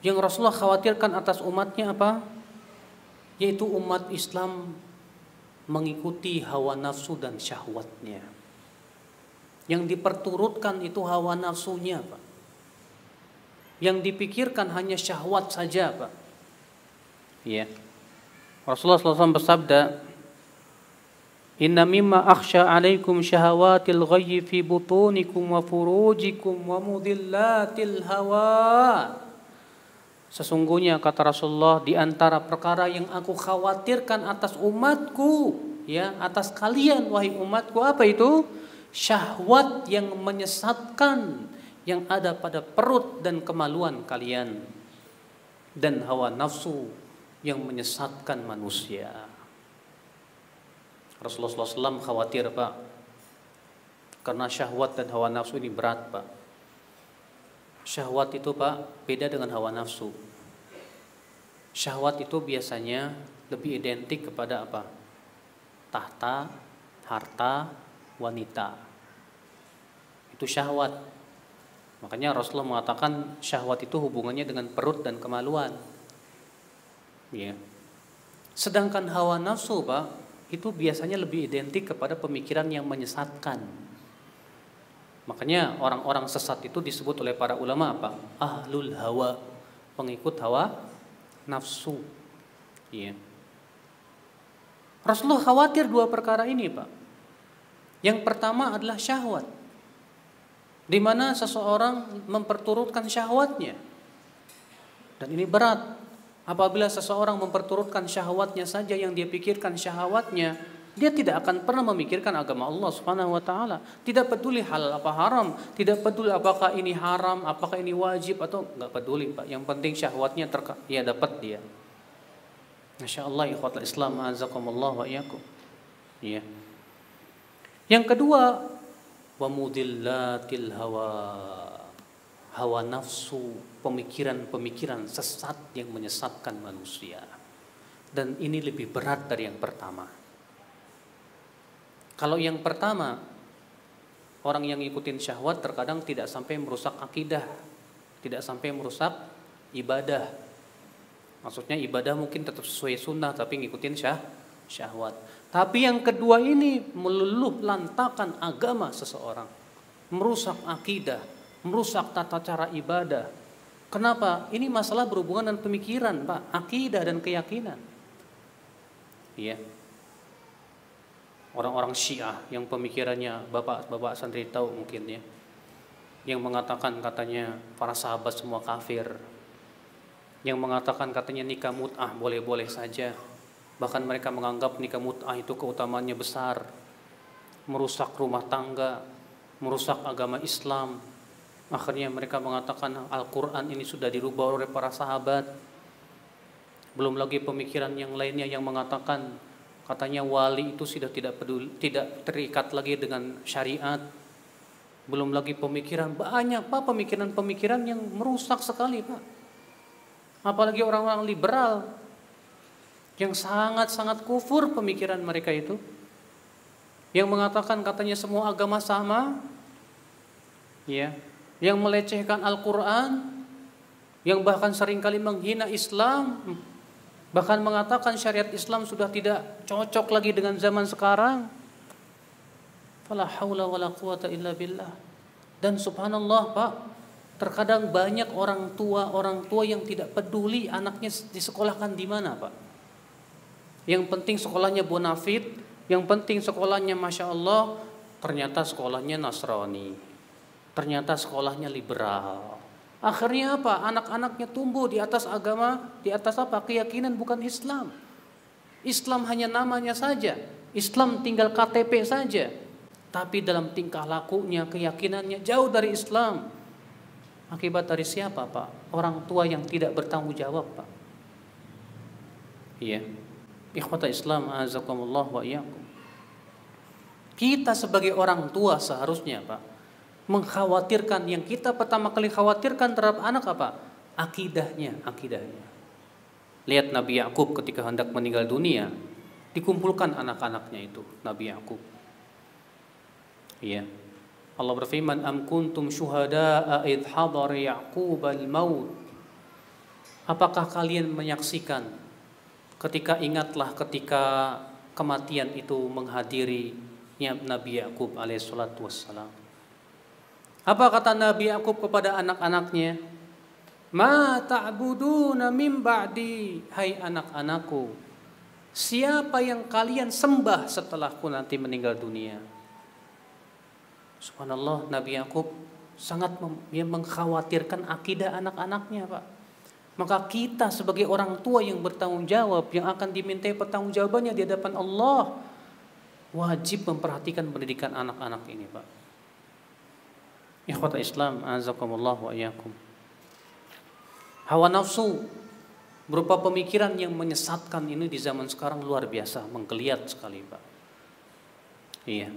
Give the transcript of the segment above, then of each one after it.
Yang Rasulullah khawatirkan atas umatnya apa? Yaitu umat Islam mengikuti hawa nafsu dan syahwatnya. Yang diperturutkan itu hawa nafsunya, Pak. Yang dipikirkan hanya syahwat saja, Pak. Ya. Rasulullah SAW bersabda, "Inna mimma akhsha 'alaikum syahawatil ghayyi fi butunikum wa furujikum wa mudillatil hawa." Sesungguhnya kata Rasulullah, di antara perkara yang aku khawatirkan atas umatku, ya, atas kalian wahai umatku, apa itu? Syahwat yang menyesatkan yang ada pada perut dan kemaluan kalian, dan hawa nafsu yang menyesatkan manusia. Rasulullah SAW khawatir, Pak, karena syahwat dan hawa nafsu ini berat, Pak. Syahwat itu, Pak, beda dengan hawa nafsu. Syahwat itu biasanya lebih identik kepada apa? Tahta, harta, wanita. Itu syahwat. Makanya Rasulullah mengatakan syahwat itu hubungannya dengan perut dan kemaluan. Ya. Sedangkan hawa nafsu, Pak, itu biasanya lebih identik kepada pemikiran yang menyesatkan. Makanya orang-orang sesat itu disebut oleh para ulama apa? Ahlul hawa, pengikut hawa nafsu. Ya. Rasulullah khawatir dua perkara ini, Pak. Yang pertama adalah syahwat, di mana seseorang memperturutkan syahwatnya. Dan ini berat. Apabila seseorang memperturutkan syahwatnya saja, yang dia pikirkan syahwatnya, dia tidak akan pernah memikirkan agama Allah Subhanahu wa taala. Tidak peduli halal apa haram, tidak peduli apakah ini haram, apakah ini wajib atau enggak peduli, Pak. Yang penting syahwatnya ya dapat dia. Masyaallah, ikhwatul Islam, azakumullah wa iyyakum. Ya. Yang kedua, wa mudillatil hawa. Hawa nafsu, pemikiran-pemikiran sesat yang menyesatkan manusia. Dan ini lebih berat dari yang pertama. Kalau yang pertama, orang yang ngikutin syahwat terkadang tidak sampai merusak akidah, tidak sampai merusak ibadah. Maksudnya ibadah mungkin tetap sesuai sunnah, tapi ngikutin syahwat. Tapi yang kedua ini meluluh lantakan agama seseorang, merusak akidah, merusak tata cara ibadah. Kenapa? Ini masalah berhubungan dengan pemikiran, Pak, akidah dan keyakinan. Iya. Orang-orang Syiah yang pemikirannya bapak-bapak santri tahu mungkin ya, yang mengatakan katanya para sahabat semua kafir, yang mengatakan katanya nikah mut'ah boleh-boleh saja, bahkan mereka menganggap nikah mut'ah itu keutamaannya besar, merusak rumah tangga, merusak agama Islam. Akhirnya mereka mengatakan Al-Quran ini sudah dirubah oleh para sahabat. Belum lagi pemikiran yang lainnya yang mengatakan katanya wali itu sudah tidak terikat lagi dengan syariat. Belum lagi pemikiran banyak, Pak, pemikiran-pemikiran yang merusak sekali, Pak. Apalagi orang-orang liberal yang sangat-sangat kufur pemikiran mereka itu, yang mengatakan katanya semua agama sama, ya, yang melecehkan Al-Quran, yang bahkan seringkali menghina Islam, bahkan mengatakan syariat Islam sudah tidak cocok lagi dengan zaman sekarang. Fala haula wala quwata illa billah. Dan subhanallah, Pak, terkadang banyak orang tua yang tidak peduli anaknya disekolahkan di mana, Pak. Yang penting sekolahnya bonafit, yang penting sekolahnya Masya Allah, ternyata sekolahnya Nasrani, ternyata sekolahnya liberal. Akhirnya apa? Anak-anaknya tumbuh di atas agama, di atas apa? Keyakinan bukan Islam. Islam hanya namanya saja. Islam tinggal KTP saja. Tapi dalam tingkah lakunya, keyakinannya jauh dari Islam. Akibat dari siapa, Pak? Orang tua yang tidak bertanggung jawab, Pak. Iya. Ikhwata Islam, azakumullah wa iyyakum. Kita sebagai orang tua seharusnya, Pak, mengkhawatirkan, yang kita pertama kali khawatirkan terhadap anak apa? Akidahnya. Lihat Nabi Yakub ketika hendak meninggal dunia, dikumpulkan anak-anaknya itu, Nabi Yakub. Iya. Allah berfirman, "Am kuntum syuhada'a idh hadara Yaqub al-maut Apakah kalian menyaksikan ingatlah ketika kematian itu menghadiri Nabi Yakub alaihissalatu wassalam. Apa kata Nabi Yakub kepada anak-anaknya? Ma ta'buduna min ba'di, hai anak-anakku, siapa yang kalian sembah setelahku nanti meninggal dunia? Subhanallah, Nabi Yakub sangat mengkhawatirkan akidah anak-anaknya, Pak. Maka kita sebagai orang tua yang bertanggung jawab, yang akan dimintai pertanggungjawabannya di hadapan Allah, wajib memperhatikan pendidikan anak-anak ini, Pak. Ikhwatul Islam, azakumullah wa iyyakum. Hawa nafsu berupa pemikiran yang menyesatkan ini di zaman sekarang luar biasa, menggeliat sekali, Pak. Iya.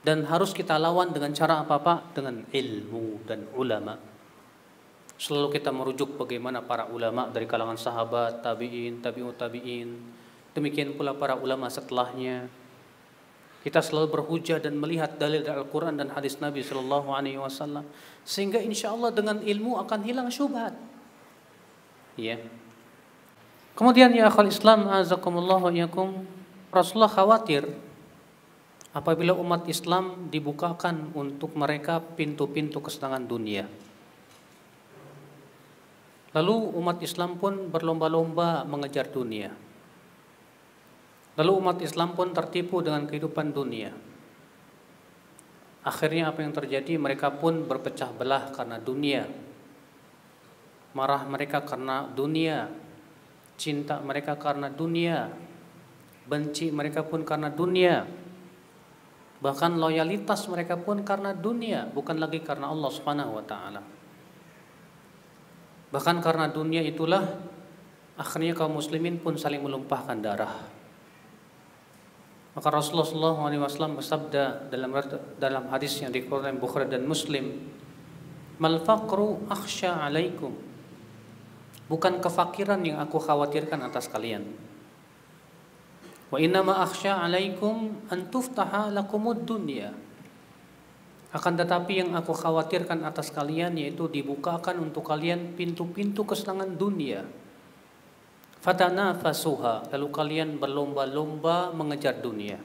Dan harus kita lawan dengan cara apa, Pak? Dengan ilmu dan ulama. Selalu kita merujuk bagaimana para ulama dari kalangan sahabat, tabi'in, tabi'ut tabi'in. Demikian pula para ulama setelahnya. Kita selalu berhujah dan melihat dalil dari Al-Quran dan hadis Nabi SAW. Sehingga insya Allah dengan ilmu akan hilang syubhat. Ya. Kemudian ya akhal Islam, azakumullah wa iyyakum, Rasulullah khawatir apabila umat Islam dibukakan untuk mereka pintu-pintu kesenangan dunia. Lalu umat Islam pun berlomba-lomba mengejar dunia. Lalu umat Islam pun tertipu dengan kehidupan dunia. Akhirnya apa yang terjadi? Mereka pun berpecah belah karena dunia. Marah mereka karena dunia. Cinta mereka karena dunia. Benci mereka pun karena dunia. Bahkan loyalitas mereka pun karena dunia, bukan lagi karena Allah Subhanahu wa taala. Bahkan karena dunia itulah akhirnya kaum muslimin pun saling menumpahkan darah. Maka Rasulullah SAW bersabda dalam hadis yang dikeluarkan Bukhari dan Muslim, "Mal faqru akhsha 'alaikum." Bukan kefakiran yang aku khawatirkan atas kalian. Wa inna ma akhsha 'alaikum an tuftaha lakumud dunya. Akan tetapi yang aku khawatirkan atas kalian yaitu dibukakan untuk kalian pintu-pintu kesenangan dunia. Fatanafasuha, lalu kalian berlomba-lomba mengejar dunia.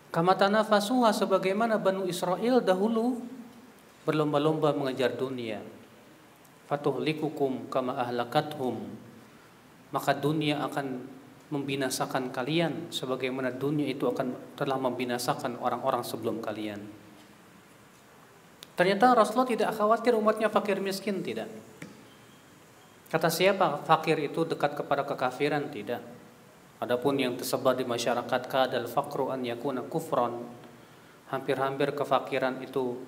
Kama tanafasuha, sebagaimana Banu Israel dahulu berlomba-lomba mengejar dunia. Fatuhlikukum kama ahlakathum, maka dunia akan membinasakan kalian sebagaimana dunia itu telah membinasakan orang-orang sebelum kalian. Ternyata Rasulullah tidak khawatir umatnya fakir miskin, tidak. Kata siapa fakir itu dekat kepada kekafiran? Tidak. Adapun yang tersebar di masyarakat kadal faqru an yakuna kufran, hampir-hampir kefakiran itu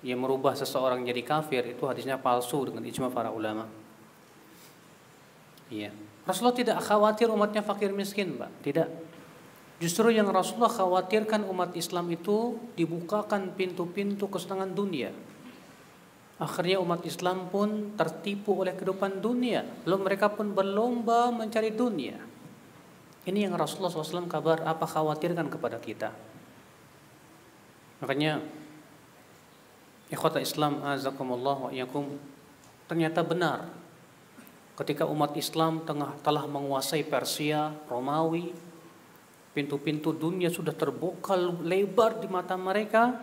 yang merubah seseorang jadi kafir, itu hadisnya palsu dengan ijma para ulama. Iya. Rasulullah tidak khawatir umatnya fakir miskin, Pak. Tidak. Justru yang Rasulullah khawatirkan umat Islam itu dibukakan pintu-pintu kesenangan dunia. Akhirnya umat Islam pun tertipu oleh kehidupan dunia. Lalu mereka pun berlomba mencari dunia. Ini yang Rasulullah SAW khawatirkan kepada kita. Makanya ikhwata Islam azakumullah wa iyyakum, ternyata benar ketika umat Islam telah menguasai Persia, Romawi, pintu-pintu dunia sudah terbuka lebar di mata mereka.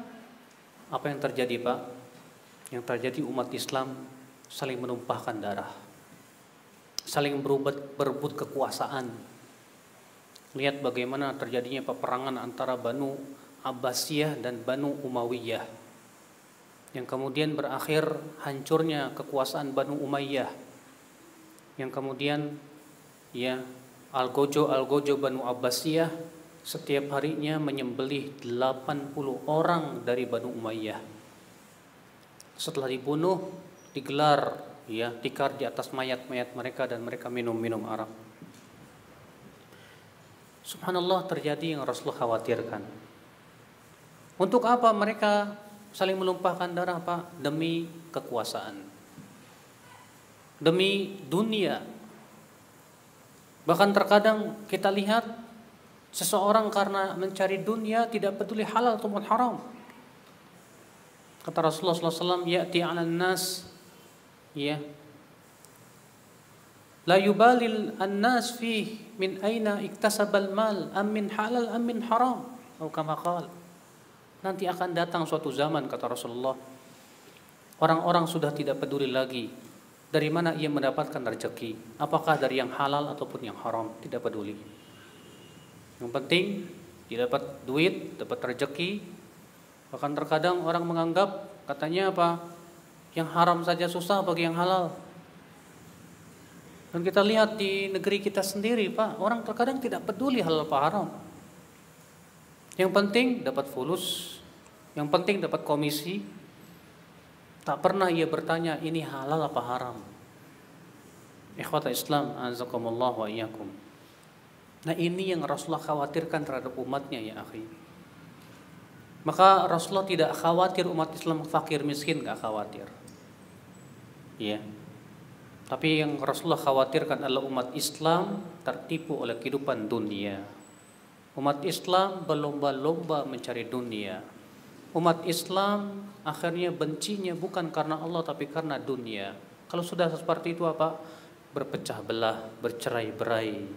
Apa yang terjadi, Pak? Yang terjadi umat Islam saling menumpahkan darah, saling berebut kekuasaan. Lihat bagaimana terjadinya peperangan antara Banu Abbasiyah dan Banu Umayyah, yang kemudian berakhir hancurnya kekuasaan Banu Umayyah, yang kemudian ya Algojo Banu Abbasiyah setiap harinya menyembelih 80 orang dari Banu Umayyah. Setelah dibunuh, digelar ya tikar di atas mayat-mayat mereka dan mereka minum arak. Subhanallah, terjadi yang Rasulullah khawatirkan. Untuk apa mereka saling menumpahkan darah, Pak? Demi kekuasaan, demi dunia. Bahkan terkadang kita lihat seseorang karena mencari dunia tidak peduli halal ataupun haram. Kata Rasulullah SAW, ya'ti 'alan nas ya La yubalil an-nas fih min aina iktasabal mal am min halal am min haram. Atau kama qala. Nanti akan datang suatu zaman, kata Rasulullah, orang-orang sudah tidak peduli lagi dari mana ia mendapatkan rezeki, apakah dari yang halal ataupun yang haram, tidak peduli. Yang penting dia dapat duit, dapat rezeki. Bahkan terkadang orang menganggap, katanya apa, yang haram saja susah bagi yang halal. Dan kita lihat di negeri kita sendiri, Pak, orang terkadang tidak peduli halal apa haram. Yang penting dapat fulus, yang penting dapat komisi. Tak pernah ia bertanya ini halal apa haram. Ikhwata Islam, azakumullah wa iyyakum. Nah, ini yang Rasulullah khawatirkan terhadap umatnya, ya akhi. Maka Rasulullah tidak khawatir umat Islam fakir miskin, gak khawatir. Ya. Tapi yang Rasulullah khawatirkan adalah umat Islam tertipu oleh kehidupan dunia. Umat Islam berlomba-lomba mencari dunia. Umat Islam akhirnya bencinya bukan karena Allah tapi karena dunia. Kalau sudah seperti itu apa? Berpecah belah, bercerai-berai.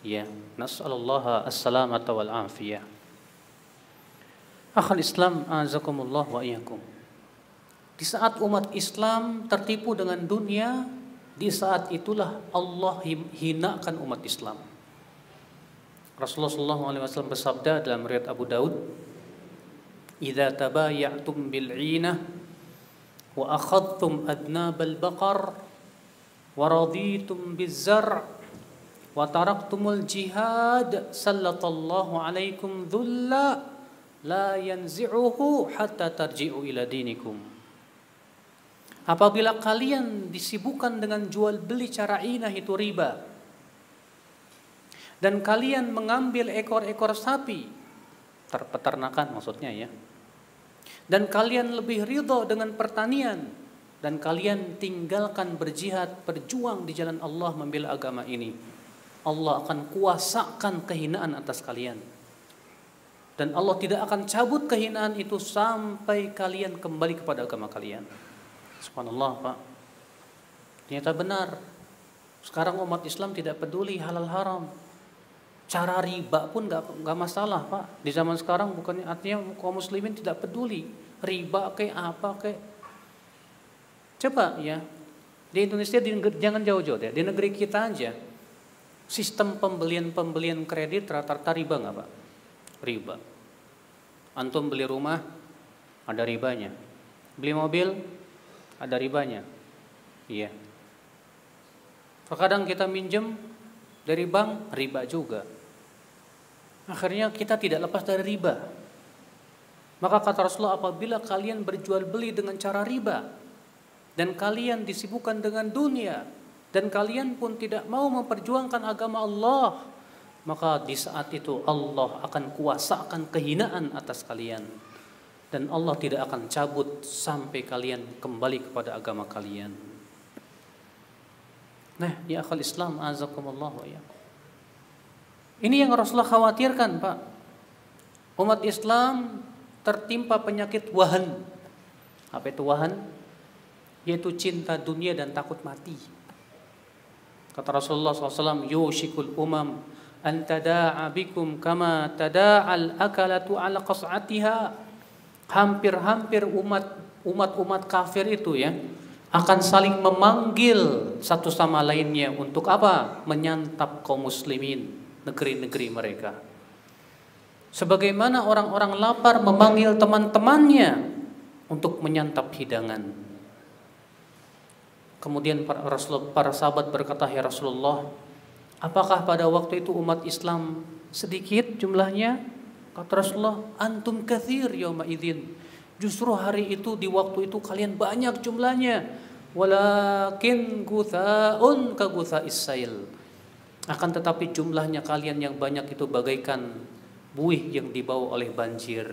Ya, nas'alullah as-salamata wal afiyah. Akhal Islam, azakumullah wa iyyakum. Di saat umat Islam tertipu dengan dunia, di saat itulah Allah hinakan umat Islam. Rasulullah SAW bersabda dalam riwayat Abu Daud, "Idza tabaya'tum bil 'inah wa akhadtum adnabal baqar wa raditum biz zar' wa taraktumul jihad sallallahu alaikum dhulla la yanzi'uhu hatta tarji'u ila dinikum." Apabila kalian disibukkan dengan jual beli cara inah, itu riba, dan kalian mengambil ekor-ekor sapi, peternakan maksudnya ya, dan kalian lebih ridho dengan pertanian, dan kalian tinggalkan berjihad, berjuang di jalan Allah membela agama ini, Allah akan kuasakan kehinaan atas kalian. Dan Allah tidak akan cabut kehinaan itu sampai kalian kembali kepada agama kalian. Subhanallah, Pak. Ternyata benar. Sekarang umat Islam tidak peduli halal haram. Cara riba pun gak masalah, Pak. Di zaman sekarang bukannya artinya kaum muslimin tidak peduli riba kayak apa kayak. Coba ya, di Indonesia jangan jauh-jauh ya, di negeri kita aja sistem pembelian kredit rata-rata riba nggak, Pak? Riba. Antum beli rumah ada ribanya, beli mobil ada ribanya. Iya. Terkadang kita minjem dari bank riba juga. Akhirnya kita tidak lepas dari riba. Maka kata Rasulullah, apabila kalian berjual beli dengan cara riba dan kalian disibukkan dengan dunia dan kalian pun tidak mau memperjuangkan agama Allah, maka di saat itu Allah akan kuasakan kehinaan atas kalian, dan Allah tidak akan cabut sampai kalian kembali kepada agama kalian. Nah, ya akhal Islam, azakumullah wa iyyakum. Ini yang Rasulullah khawatirkan, Pak. Umat Islam tertimpa penyakit wahan. Apa itu wahan? Yaitu cinta dunia dan takut mati. Kata Rasulullah SAW, yushikul umam an tada'a bikum kama tada'al akalatu ala qas'atiha. Hampir-hampir umat kafir itu ya akan saling memanggil satu sama lainnya untuk apa? Menyantap kaum muslimin, negeri-negeri mereka. Sebagaimana orang-orang lapar memanggil teman-temannya untuk menyantap hidangan. Kemudian para sahabat berkata, ya Rasulullah, apakah pada waktu itu umat Islam sedikit jumlahnya? Kata Rasulullah, antum kathir yauma idzin. Justru hari itu, di waktu itu kalian banyak jumlahnya. Walakin gutha'un ka gutha'is sail. Akan tetapi jumlahnya kalian yang banyak itu bagaikan buih yang dibawa oleh banjir.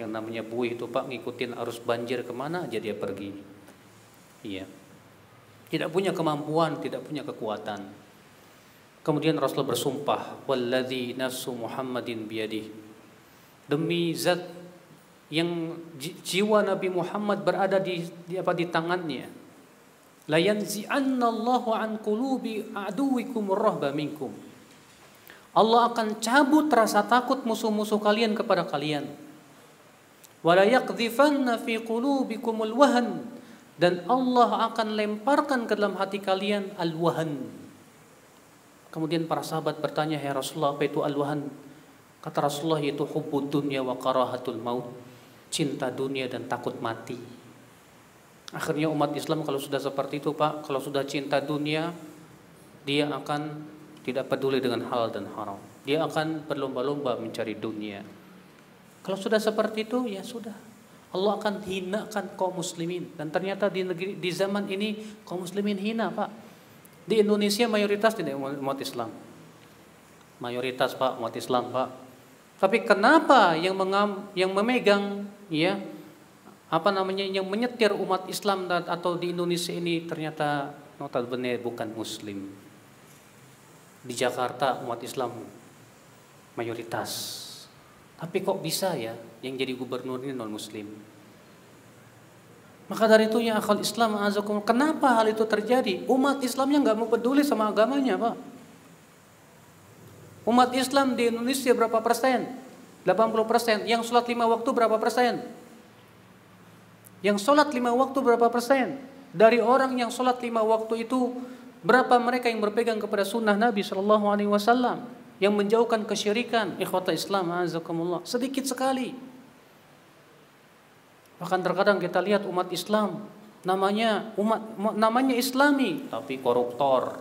Yang namanya buih itu, Pak, ngikutin arus banjir kemana aja dia pergi. Iya. Tidak punya kemampuan, tidak punya kekuatan. Kemudian Rasulullah bersumpah, walladzi nafsu Muhammadin biyadihi. Demi zat yang jiwa Nabi Muhammad berada di tangannya. La yanzi'annallahu an qulubi aduwikum ar-rahba minkum. Allah akan cabut rasa takut musuh-musuh kalian kepada kalian. Wa la yaqdhifanna fi qulubikumul wahan, dan Allah akan lemparkan ke dalam hati kalian al-wahan. Kemudian para sahabat bertanya, "Ya Rasulullah, apa itu al-wahan?" Kata Rasulullah, itu hubbud dunya wa karahatul maut. Cinta dunia dan takut mati. Akhirnya umat Islam kalau sudah seperti itu, Pak, kalau sudah cinta dunia, dia akan tidak peduli dengan halal dan haram. Dia akan berlomba-lomba mencari dunia. Kalau sudah seperti itu, ya sudah. Allah akan hinakan kaum muslimin. Dan ternyata di zaman ini kaum muslimin hina, Pak. Di Indonesia mayoritas tidak umat Islam. Mayoritas, Pak, umat Islam, Pak. Tapi kenapa yang memegang, ya, yang menyetir umat Islam atau di Indonesia ini ternyata notabene bukan muslim. Di Jakarta umat Islam mayoritas. Tapi kok bisa ya yang jadi gubernur ini non muslim? Maka dari itu ya akhwal Islam azakum, kenapa hal itu terjadi? Umat Islamnya nggak mau peduli sama agamanya, Pak. Umat Islam di Indonesia berapa persen? 80%. Yang sholat 5 waktu berapa persen? Yang sholat 5 waktu berapa persen? Dari orang yang sholat 5 waktu itu, berapa mereka yang berpegang kepada sunnah Nabi SAW, yang menjauhkan kesyirikan? Ikhwata Islam azakumullah, sedikit sekali. Bahkan terkadang kita lihat umat Islam namanya Islami tapi koruptor.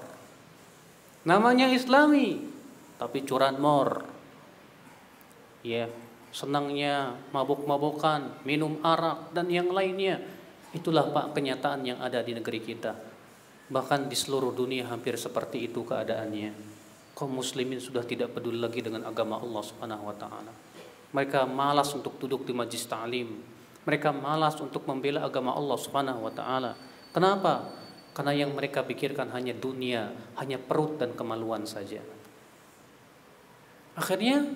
Namanya Islami tapi curanmor. Ya, senangnya mabuk-mabukan, minum arak dan yang lainnya. Itulah, Pak, kenyataan yang ada di negeri kita. Bahkan di seluruh dunia hampir seperti itu keadaannya. Kaum muslimin sudah tidak peduli lagi dengan agama Allah Subhanahu wa taala. Mereka malas untuk duduk di majlis ta'lim. Mereka malas untuk membela agama Allah Subhanahu wa taala. Kenapa? Karena yang mereka pikirkan hanya dunia, hanya perut dan kemaluan saja. Akhirnya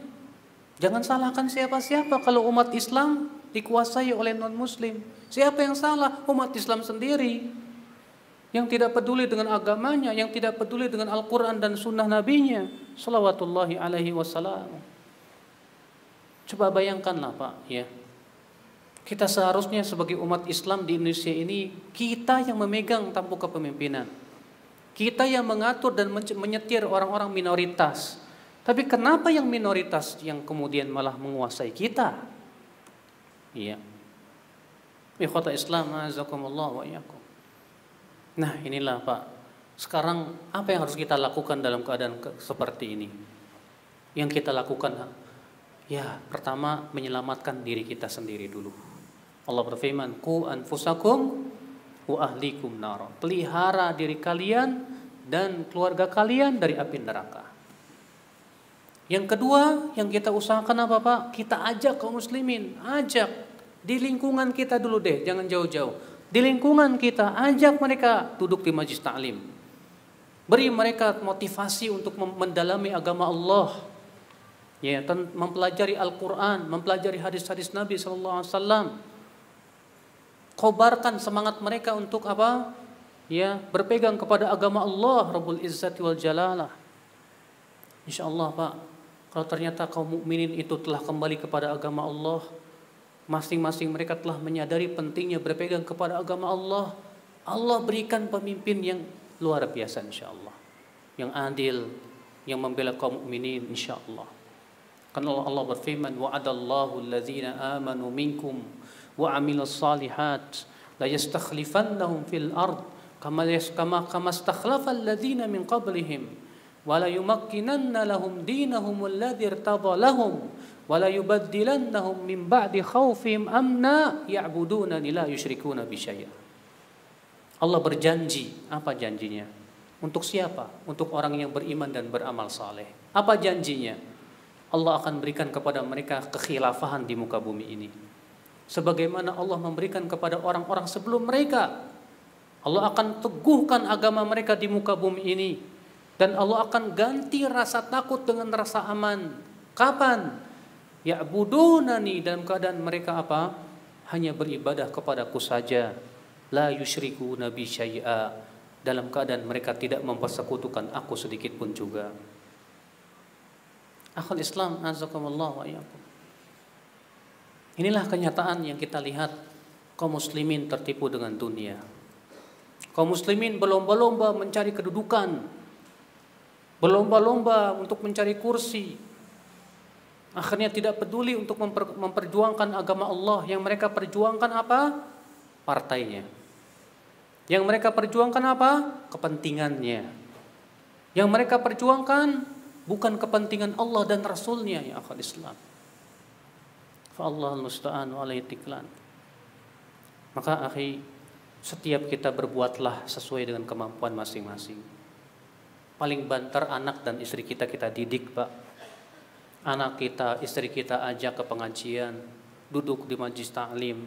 jangan salahkan siapa-siapa kalau umat Islam dikuasai oleh non-muslim. Siapa yang salah? Umat Islam sendiri yang tidak peduli dengan agamanya, yang tidak peduli dengan Al-Quran dan sunnah Nabinya Salawatullahi alaihi wasallam. Coba bayangkanlah, Pak, ya. Kita seharusnya sebagai umat Islam di Indonesia ini, kita yang memegang tampuk kepemimpinan. Kita yang mengatur dan menyetir orang-orang minoritas. Tapi kenapa yang minoritas yang kemudian malah menguasai kita? Iya. Ikhwata Islam azakumullah wa iyyakum. Nah, inilah, Pak. Sekarang apa yang harus kita lakukan dalam keadaan seperti ini? Yang kita lakukan, ya, pertama menyelamatkan diri kita sendiri dulu. Allah berfirman, "Qu anfusakum wa ahlikum nar." Pelihara diri kalian dan keluarga kalian dari api neraka. Yang kedua, yang kita usahakan apa, Pak? Kita ajak kaum muslimin, ajak di lingkungan kita dulu deh, jangan jauh-jauh. Di lingkungan kita, ajak mereka duduk di majlis ta'lim. Beri mereka motivasi untuk mendalami agama Allah. Ya, mempelajari Al-Quran, mempelajari hadis-hadis Nabi SAW. Kobarkan semangat mereka untuk apa? Ya, berpegang kepada agama Allah Rabbul Izzati wal Jalalah. InsyaAllah, Pak, kalau ternyata kaum mukminin itu telah kembali kepada agama Allah, masing-masing mereka telah menyadari pentingnya berpegang kepada agama Allah, Allah berikan pemimpin yang luar biasa insyaallah, yang adil, yang membela kaum mukminin insyaallah. Karena Allah berfirman, wa'adallahu allazina amanu minkum wa 'amilus shalihat la yastakhlifannahum fil ard kama istakhlafa allazina min qablihim wa la yumakkinanna lahum dinahum alladzi irtada lahum wa la yubaddilannahum min ba'di khaufihim amna ya'budunani la yusyrikuna bi syai'a. Allah berjanji, apa janjinya? Untuk siapa? Untuk orang yang beriman dan beramal saleh. Apa janjinya? Allah akan berikan kepada mereka kekhilafahan di muka bumi ini, sebagaimana Allah memberikan kepada orang-orang sebelum mereka. Allah akan teguhkan agama mereka di muka bumi ini, dan Allah akan ganti rasa takut dengan rasa aman. Kapan? Ya'budunani, dalam keadaan mereka apa? Hanya beribadah kepadaku saja. la yusyriku nabi syai'a, dalam keadaan mereka tidak mempersekutukan aku sedikit pun juga. Akhul Islam, azakumullah wa iyyakum. Inilah kenyataan yang kita lihat, kaum muslimin tertipu dengan dunia. Kaum muslimin berlomba-lomba mencari kedudukan, berlomba-lomba untuk mencari kursi. Akhirnya tidak peduli untuk memperjuangkan agama Allah. Yang mereka perjuangkan apa? Partainya. Yang mereka perjuangkan apa? Kepentingannya. Yang mereka perjuangkan bukan kepentingan Allah dan Rasulnya, ya akhwat Islam. Fa'Allahul musta'an wa alaihi tiklan. Maka akhi, setiap kita berbuatlah sesuai dengan kemampuan masing-masing. Paling banter anak dan istri kita didik, Pak. Anak kita, istri kita ajak ke pengajian, duduk di majlis ta'lim,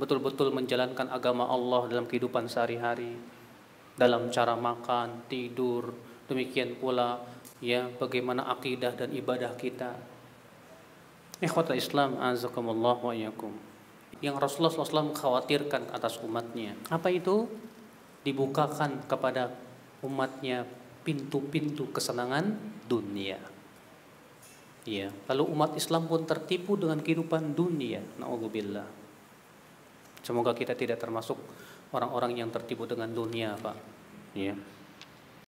betul-betul menjalankan agama Allah dalam kehidupan sehari-hari, dalam cara makan, tidur, demikian pula ya bagaimana akidah dan ibadah kita. Ikhwatul Islam, azakumullah wa iyyakum. Yang Rasulullah SAW khawatirkan atas umatnya, apa itu? Dibukakan kepada umatnya pintu-pintu kesenangan dunia. Ya, lalu umat Islam pun tertipu dengan kehidupan dunia. Na'udzubillah. Semoga kita tidak termasuk orang-orang yang tertipu dengan dunia, Pak. Ya.